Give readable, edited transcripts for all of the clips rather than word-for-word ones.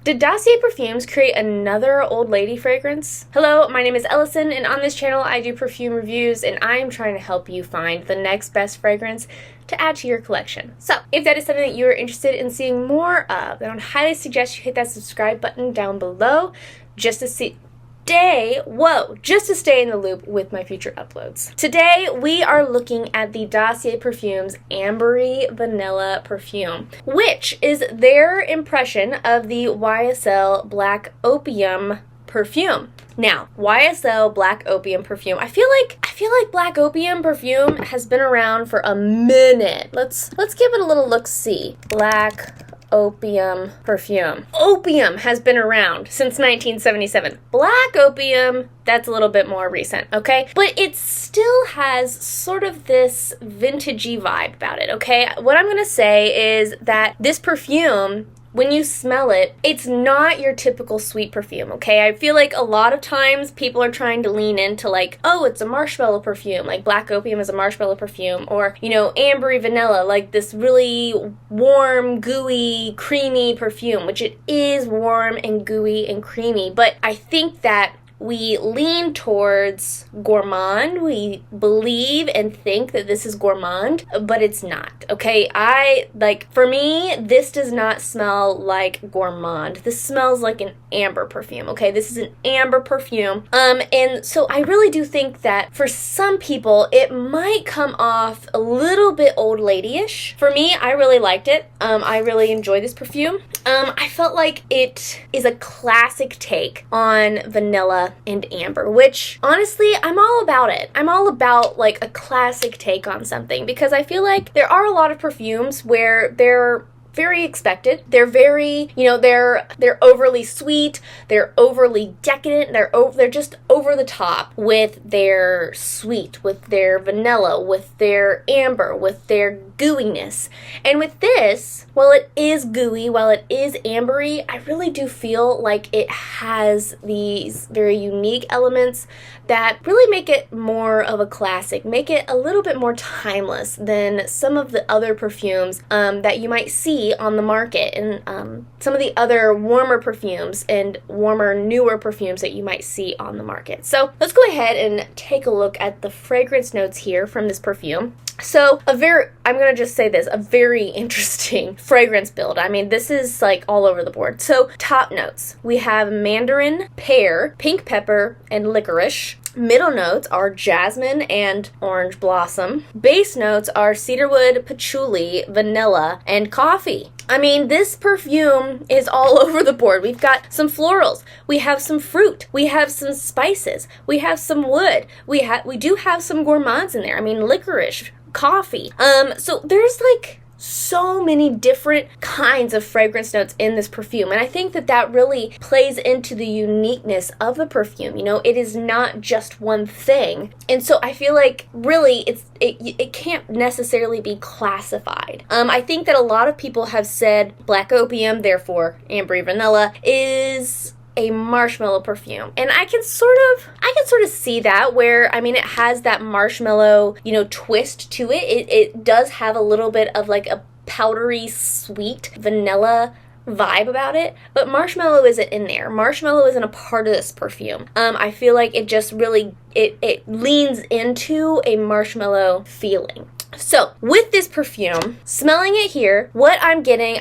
Did Dossier Perfumes create another old lady fragrance? Hello, my name is Ellison, and on this channel I do perfume reviews, and I am trying to help you find the next best fragrance to add to your collection. So, if that is something that you are interested in seeing more of, then I would highly suggest you hit that subscribe button down below just to stay in the loop with my future uploads. Today, we are looking at the Dossier Perfumes Ambery Vanilla perfume, which is their impression of the YSL Black Opium perfume. Now, YSL Black Opium perfume, I feel like Black Opium perfume has been around for a minute. Let's give it a little look-see. Black Opium perfume. Opium has been around since 1977. Black Opium, that's a little bit more recent, okay? But it still has sort of this vintagey vibe about it, okay? What I'm gonna say is that this perfume, when you smell it, it's not your typical sweet perfume, okay? I feel like a lot of times people are trying to lean into like, oh, it's a marshmallow perfume, like Black Opium is a marshmallow perfume, or, you know, Ambery Vanilla, like this really warm, gooey, creamy perfume, which it is warm and gooey and creamy, but I think that we lean towards gourmand. We believe and think that this is gourmand, but it's not, okay? For me, this does not smell like gourmand. This smells like an amber perfume, okay? This is an amber perfume. And so I really do think that for some people, it might come off a little bit old lady-ish. For me, I really liked it. I really enjoy this perfume. I felt like it is a classic take on vanilla and amber, which honestly, I'm all about it. I'm all about like a classic take on something because I feel like there are a lot of perfumes where they're very expected. They're very, you know, they're overly sweet, they're overly decadent, they're just over the top with their sweet, with their vanilla, with their amber, with their gooiness. And with this, while it is gooey, while it is ambery, I really do feel like it has these very unique elements that really make it more of a classic, make it a little bit more timeless than some of the other perfumes that you might see on the market, and some of the other warmer perfumes and warmer, newer perfumes that you might see on the market. So let's go ahead and take a look at the fragrance notes here from this perfume. So I'm gonna just say this, a very interesting fragrance build. I mean, this is like all over the board. So top notes, we have mandarin, pear, pink pepper, and licorice. Middle notes are jasmine and orange blossom. Base notes are cedarwood, patchouli, vanilla, and coffee. I mean, this perfume is all over the board. We've got some florals, we have some fruit, we have some spices, we have some wood, we do have some gourmands in there. I mean, licorice, coffee. So there's like so many different kinds of fragrance notes in this perfume, and I think that really plays into the uniqueness of the perfume. You know, it is not just one thing, and so I feel like really it can't necessarily be classified. I think that a lot of people have said Black Opium, therefore Ambery Vanilla, is a marshmallow perfume, and I can sort of see that, where I mean it has that marshmallow, you know, twist to it. It does have a little bit of like a powdery sweet vanilla vibe about it, but marshmallow isn't in there. Marshmallow isn't a part of this perfume. I feel like it just really it leans into a marshmallow feeling. So, with this perfume, smelling it here, what I'm getting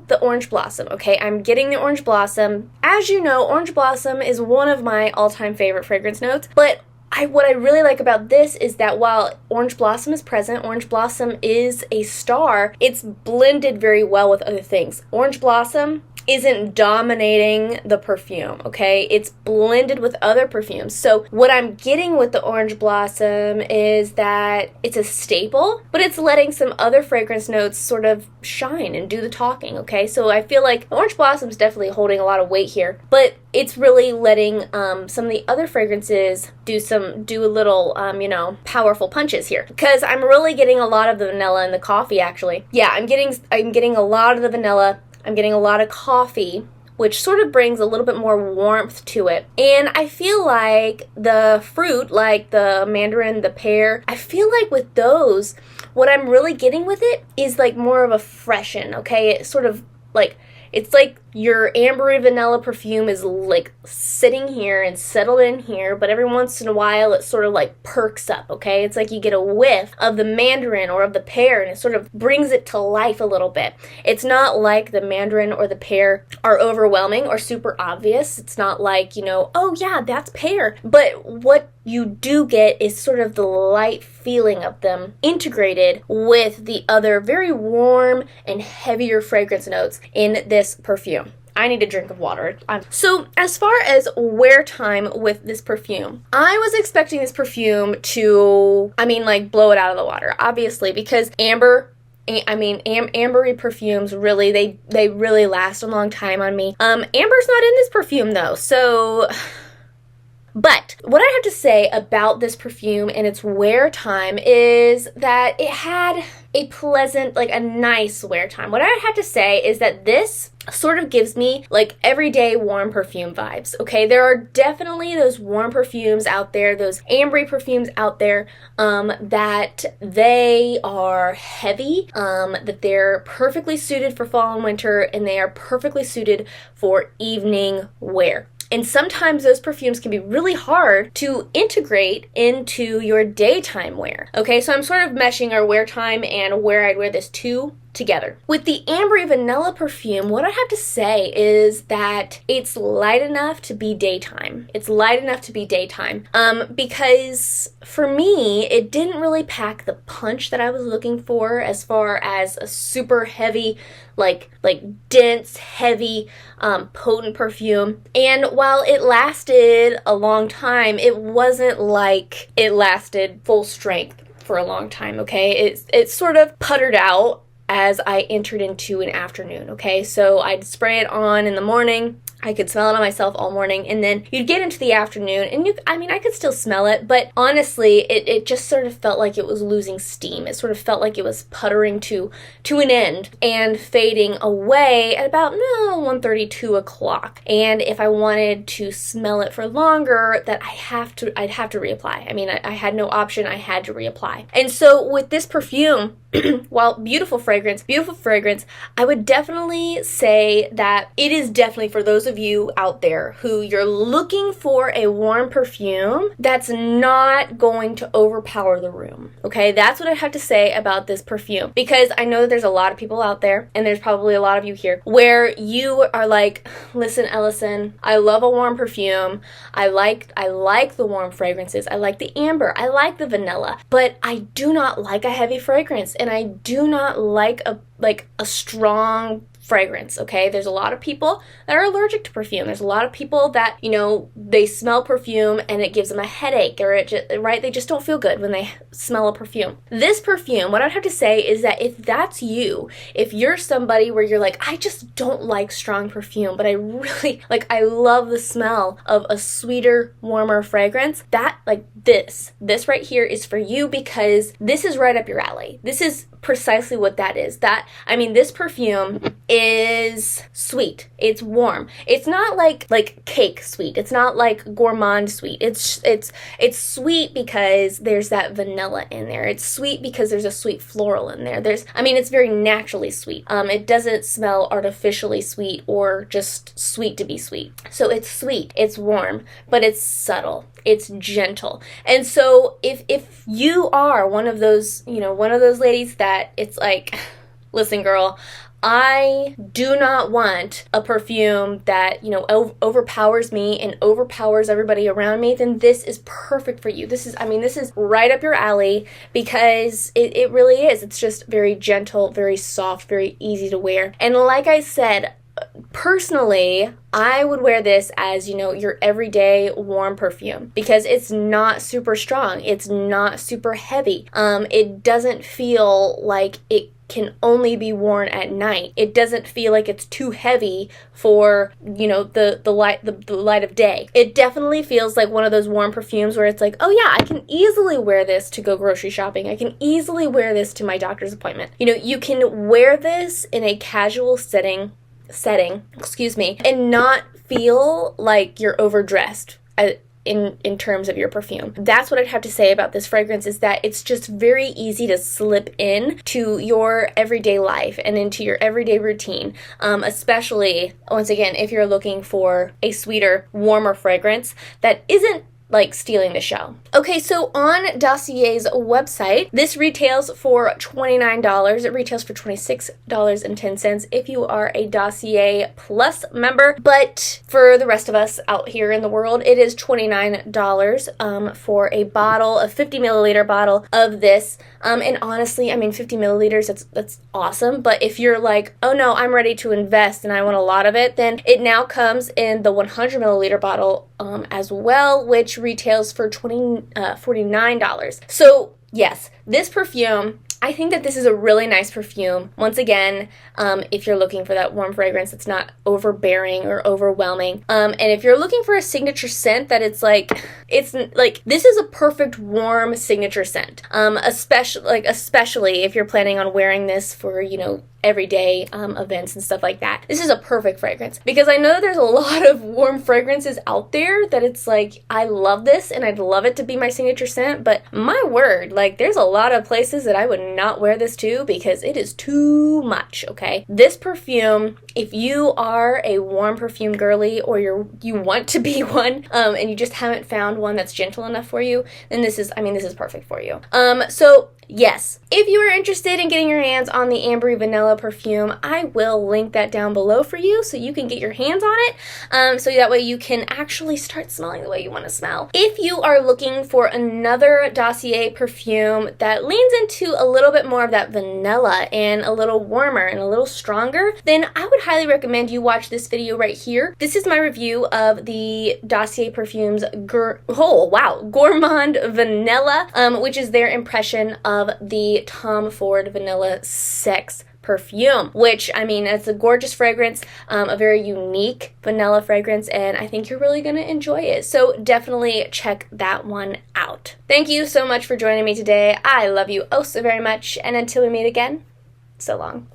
the orange blossom, okay? I'm getting the orange blossom. As you know, orange blossom is one of my all-time favorite fragrance notes, but what I really like about this is that while orange blossom is present, orange blossom is a star, it's blended very well with other things. Orange blossom isn't dominating the perfume, okay? It's blended with other perfumes. So what I'm getting with the orange blossom is that it's a staple, but it's letting some other fragrance notes sort of shine and do the talking, okay? So I feel like orange blossom is definitely holding a lot of weight here, but it's really letting some of the other fragrances do a little, you know, powerful punches here. Because I'm really getting a lot of the vanilla and the coffee, actually. Yeah, I'm getting a lot of the vanilla. I'm getting a lot of coffee, which sort of brings a little bit more warmth to it. And I feel like the fruit, like the mandarin, the pear, I feel like with those, what I'm really getting with it is like more of a freshen, okay? It's sort of like, it's like your Ambery Vanilla perfume is like sitting here and settled in here, but every once in a while it sort of like perks up, okay? It's like you get a whiff of the mandarin or of the pear and it sort of brings it to life a little bit. It's not like the mandarin or the pear are overwhelming or super obvious. It's not like, you know, oh yeah, that's pear. But what you do get is sort of the light feeling of them integrated with the other very warm and heavier fragrance notes in this perfume. I need a drink of water. So as far as wear time with this perfume, I was expecting this perfume to, like blow it out of the water, obviously, because Ambery perfumes really, they really last a long time on me. Amber's not in this perfume though, so... But what I have to say about this perfume and its wear time is that it had a pleasant, like a nice wear time. What I have to say is that this sort of gives me like everyday warm perfume vibes, okay? There are definitely those warm perfumes out there, those ambery perfumes out there, that they are heavy, that they're perfectly suited for fall and winter, and they are perfectly suited for evening wear. And sometimes those perfumes can be really hard to integrate into your daytime wear. Okay, so I'm sort of meshing our wear time and where I'd wear this to together. With the Ambery Vanilla perfume, what I have to say is that it's light enough to be daytime. It's light enough to be daytime. Because for me, it didn't really pack the punch that I was looking for as far as a super heavy, like dense, heavy, potent perfume. And while it lasted a long time, it wasn't like it lasted full strength for a long time, okay? It sort of puttered out as I entered into an afternoon, okay? So I'd spray it on in the morning. I could smell it on myself all morning, and then you'd get into the afternoon, and I could still smell it, but honestly, it just sort of felt like it was losing steam. It sort of felt like it was puttering to an end and fading away at about 1:30, 2 o'clock. And if I wanted to smell it for longer, I'd have to reapply. I had no option. I had to reapply. And so with this perfume, while beautiful fragrance, I would definitely say that it is definitely for those of you out there who you're looking for a warm perfume that's not going to overpower the room. Okay, that's what I have to say about this perfume, because I know that there's a lot of people out there, and there's probably a lot of you here, where you are like, listen, Ellison, I love a warm perfume. I like the warm fragrances. I like the amber. I like the vanilla, but I do not like a heavy fragrance. And I do not like a strong fragrance, okay? There's a lot of people that are allergic to perfume. There's a lot of people that, they smell perfume and it gives them a headache, or they just don't feel good when they smell a perfume. This perfume, what I'd have to say is that if that's you, if you're somebody where you're like, I just don't like strong perfume, but I really, I love the smell of a sweeter, warmer fragrance, this right here is for you, because this is right up your alley. This is precisely what that is. This perfume is sweet. It's warm. It's not like cake sweet. It's not like gourmand sweet. It's sweet because there's that vanilla in there. It's sweet because there's a sweet floral in there. It's very naturally sweet. It doesn't smell artificially sweet or just sweet to be sweet. So it's sweet, it's warm, but it's subtle. It's gentle. And so if you are one of those ladies that it's like, listen, girl, I do not want a perfume that, overpowers me and overpowers everybody around me, then this is perfect for you. This is right up your alley, because it really is. It's just very gentle, very soft, very easy to wear. And like I said, personally, I would wear this as, your everyday warm perfume, because it's not super strong. It's not super heavy. It doesn't feel like it can only be worn at night. It doesn't feel like it's too heavy for, the light of day. It definitely feels like one of those warm perfumes where it's like, oh yeah, I can easily wear this to go grocery shopping. I can easily wear this to my doctor's appointment. You can wear this in a casual setting, and not feel like you're overdressed in terms of your perfume. That's what I'd have to say about this fragrance, is that it's just very easy to slip in to your everyday life and into your everyday routine, especially, once again, if you're looking for a sweeter, warmer fragrance that isn't like stealing the show. Okay, so on Dossier's website, this retails for $29. It retails for $26.10 if you are a Dossier Plus member, but for the rest of us out here in the world, it is $29 for a bottle, a 50 milliliter bottle of this. And honestly, I mean, 50 milliliters, that's awesome. But if you're like, oh no, I'm ready to invest and I want a lot of it, then it now comes in the 100 milliliter bottle as well, which retails for $49. So yes, this perfume, I think that this is a really nice perfume. Once again, if you're looking for that warm fragrance that's not overbearing or overwhelming, and if you're looking for a signature scent that it's like this is a perfect warm signature scent. Especially if you're planning on wearing this for, you know, everyday events and stuff like that. This is a perfect fragrance, because I know that there's a lot of warm fragrances out there that it's like, I love this and I'd love it to be my signature scent, but my word, like, there's a lot of places that I would not wear this to because it is too much, okay? This perfume, if you are a warm perfume girly, or you want to be one, and you just haven't found one that's gentle enough for you, then this is perfect for you. So yes, if you are interested in getting your hands on the Ambery Vanilla perfume, I will link that down below for you so you can get your hands on it, so that way you can actually start smelling the way you want to smell. If you are looking for another Dossier perfume that leans into a little bit more of that vanilla and a little warmer and a little stronger, then I would highly recommend you watch this video right here. This is my review of the Dossier Perfumes Gourmand Vanilla, which is their impression of the Tom Ford Vanilla Sex perfume, which, I mean, it's a gorgeous fragrance, a very unique vanilla fragrance, and I think you're really going to enjoy it. So definitely check that one out. Thank you so much for joining me today. I love you oh so very much, and until we meet again, so long.